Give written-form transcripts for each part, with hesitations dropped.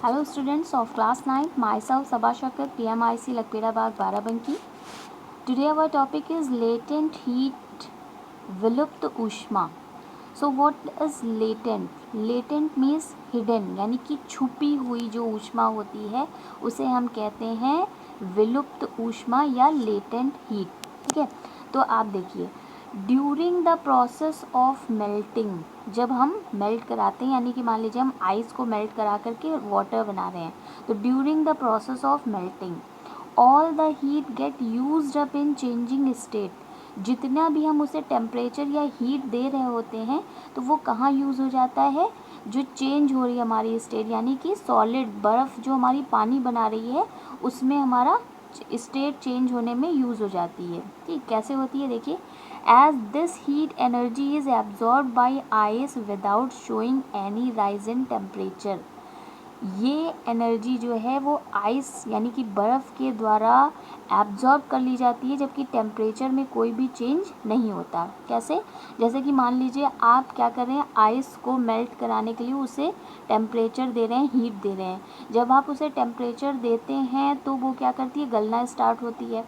Hello students of class 9, myself Sabha Shakar, PMIC Lakpirabad Barabanki. Today our topic is latent heat विलुप्त ऊष्मा. So what is latent? Latent means hidden, यानी कि छुपी हुई जो ऊष्मा होती है उसे हम कहते हैं विलुप्त ऊष्मा या लेटेंट हीट. ठीक है, तो आप देखिए during the process of melting, जब हम मेल्ट कराते हैं यानी कि मान लीजिए हम आइस को मेल्ट करा करके वाटर बना रहे हैं, तो during the process of melting all the heat get used up in changing state. जितना भी हम उसे टेम्परेचर या हीट दे रहे होते हैं तो वो कहाँ यूज़ हो जाता है, जो चेंज हो रही है हमारी स्टेट, यानी कि सॉलिड बर्फ़ जो हमारी पानी बना रही है उसमें हमारा स्टेट चेंज होने में यूज़ हो जाती है. ठीक, कैसे होती है देखिए. As this heat energy is absorb by ice without showing any rise in temperature. ये एनर्जी जो है वो आइस यानी कि बर्फ़ के द्वारा एब्जॉर्ब कर ली जाती है, जबकि टेम्परेचर में कोई भी चेंज नहीं होता. कैसे? जैसे कि मान लीजिए आप क्या कर रहे हैं, आइस को मेल्ट कराने के लिए उसे टेम्परेचर दे रहे हैं, हीट दे रहे हैं. जब आप उसे टेम्परेचर देते हैं तो वो क्या करती है, गलना स्टार्ट होती है.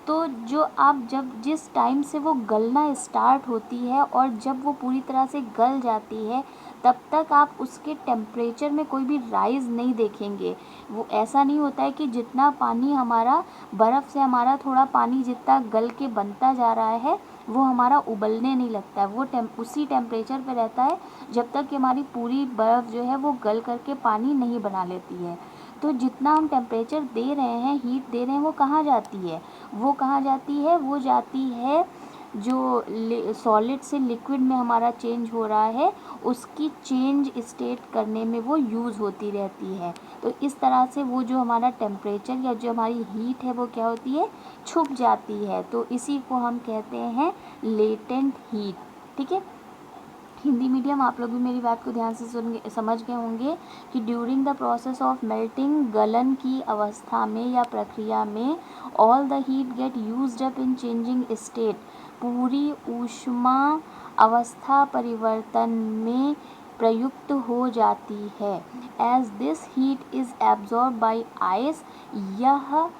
तो जो आप जब जिस टाइम से वो गलना स्टार्ट होती है और जब वो पूरी तरह से गल जाती है तब तक आप उसके टेम्परेचर में कोई भी राइज़ नहीं देखेंगे. वो ऐसा नहीं होता है कि जितना पानी हमारा बर्फ़ से हमारा थोड़ा पानी जितना गल के बनता जा रहा है वो हमारा उबलने नहीं लगता है, वो उसी टेम्परेचर पे रहता है जब तक कि हमारी पूरी बर्फ़ जो है वो गल करके पानी नहीं बना लेती है. तो जितना हम टेम्परेचर दे रहे हैं, हीट दे रहे हैं, वो कहाँ जाती है, वो जाती है जो सॉलिड से लिक्विड में हमारा चेंज हो रहा है उसकी चेंज स्टेट करने में वो यूज़ होती रहती है. तो इस तरह से वो जो हमारा टेम्परेचर या जो हमारी हीट है वो क्या होती है, छुप जाती है. तो इसी को हम कहते हैं लेटेंट हीट. ठीक है, हिंदी मीडियम आप लोग भी मेरी बात को ध्यान से समझ गए होंगे कि during the process of melting, गलन की अवस्था में या प्रक्रिया में, all the heat get used up in changing state, पूरी ऊष्मा अवस्था परिवर्तन में प्रयुक्त हो जाती है. As this heat is absorb by ice, यह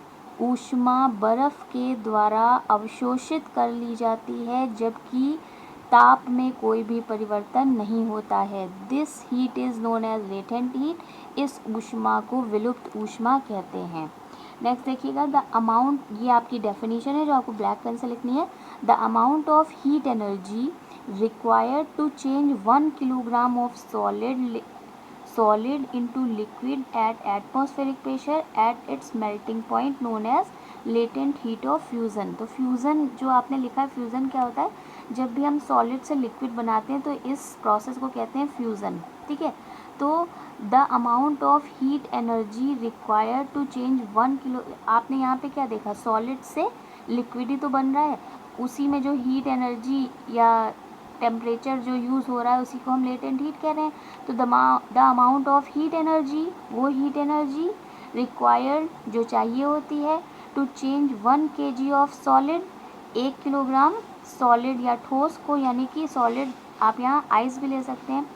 ऊष्मा बर्फ़ के द्वारा अवशोषित कर ली जाती है जबकि ताप में कोई भी परिवर्तन नहीं होता है. This heat is known as latent heat. इस ऊष्मा को विलुप्त ऊष्मा कहते हैं. नेक्स्ट देखिएगा, द अमाउंट, ये आपकी डेफिनेशन है जो आपको ब्लैक पेन से लिखनी है. The amount of heat energy required to change 1 kilogram of solid into liquid at atmospheric pressure at its melting point known as latent heat of fusion. तो fusion जो आपने लिखा है, फ्यूज़न क्या होता है, जब भी हम सॉलिड से लिक्विड बनाते हैं तो इस प्रोसेस को कहते हैं फ्यूज़न. ठीक है, तो the amount of heat energy required to change 1 kilo, आपने यहाँ पे क्या देखा, सॉलिड से लिक्विड ही तो बन रहा है, उसी में जो हीट एनर्जी या टेम्परेचर जो यूज़ हो रहा है उसी को हम लेटेंट हीट कह रहे हैं. तो the amount of heat energy, वो हीट एनर्जी रिक्वायर्ड जो चाहिए होती है to change 1 kg of solid, 1 kilogram solid या ठोस को, यानी कि सॉलिड आप यहाँ आइस भी ले सकते हैं,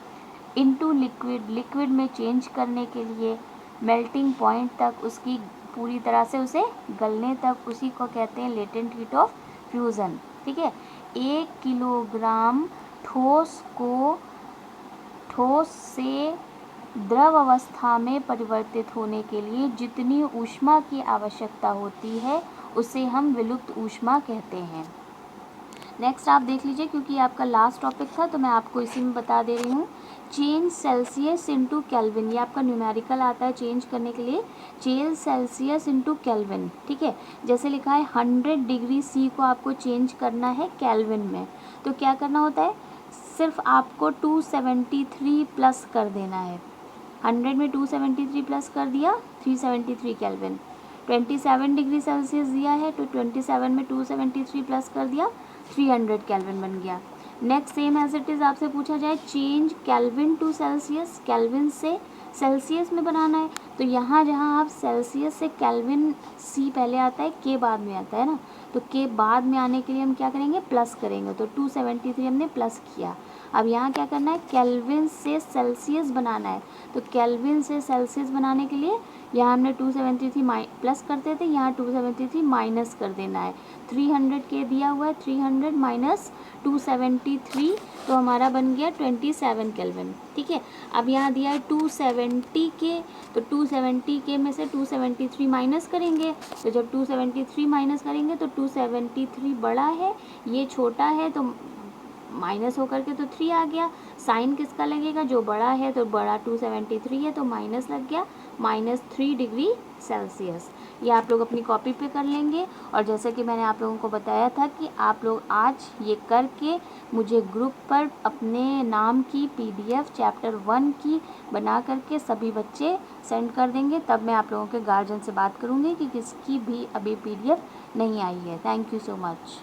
इनटू लिक्विड, लिक्विड में चेंज करने के लिए मेल्टिंग पॉइंट तक, उसकी पूरी तरह से उसे गलने तक, उसी को कहते हैं लेटेंट हीट ऑफ फ्यूज़न. ठीक है, 1 किलोग्राम ठोस को ठोस से द्रव अवस्था में परिवर्तित होने के लिए जितनी ऊष्मा की आवश्यकता होती है उसे हम विलुप्त ऊष्मा कहते हैं. नेक्स्ट आप देख लीजिए, क्योंकि आपका लास्ट टॉपिक था तो मैं आपको इसी में बता दे रही हूँ. चेंज सेल्सियस इंटू केल्विन, ये आपका न्यूमेरिकल आता है चेंज करने के लिए, चेंज सेल्सियस इंटू केल्विन. ठीक है, जैसे लिखा है 100 डिग्री सी को आपको चेंज करना है केल्विन में, तो क्या करना होता है, सिर्फ आपको 273 प्लस कर देना है. 100 में 273 प्लस कर दिया, 373 केल्विन. 27 डिग्री सेल्सियस दिया है तो 27 में 273 प्लस कर दिया, 300 केल्विन बन गया. Next same as it is आपसे पूछा जाए change kelvin to Celsius, kelvin से सेल्सियस में बनाना है, तो यहाँ जहाँ आप सेल्सियस से केल्विन, सी पहले आता है, के बाद में आता है ना, तो के बाद में आने के लिए हम क्या करेंगे, प्लस करेंगे. तो 273 हमने प्लस किया. अब यहाँ क्या करना है, केल्विन से सेल्सियस बनाना है। तो केल्विन से सेल्सियस बनाने के लिए यहाँ हमने 273 प्लस करते थे, यहाँ 273 माइनस कर देना है। 300 के दिया हुआ है, 300 माइनस 273, तो हमारा बन गया 27 केल्विन। ठीक है, अब यहाँ दिया है 270 के, तो 270 के में से 273 माइनस करेंगे, तो जब 273 माइनस करेंगे तो 273 बड़ा है, ये छोटा है, तो माइनस होकर के तो 3 आ गया। साइन किसका लगेगा, जो बड़ा है, तो बड़ा 273 है तो माइनस लग गया, -3 डिग्री सेल्सियस। ये आप लोग अपनी कॉपी पे कर लेंगे। और जैसे कि मैंने आप लोगों को बताया था कि आप लोग आज ये करके मुझे ग्रुप पर अपने नाम की PDF चैप्टर 1 की बना करके सभी बच्चे सेंड कर देंगे, तब मैं आप लोगों के गार्जियन से बात करूँगी कि किसकी भी अभी PDF नहीं आई है। Thank you so much.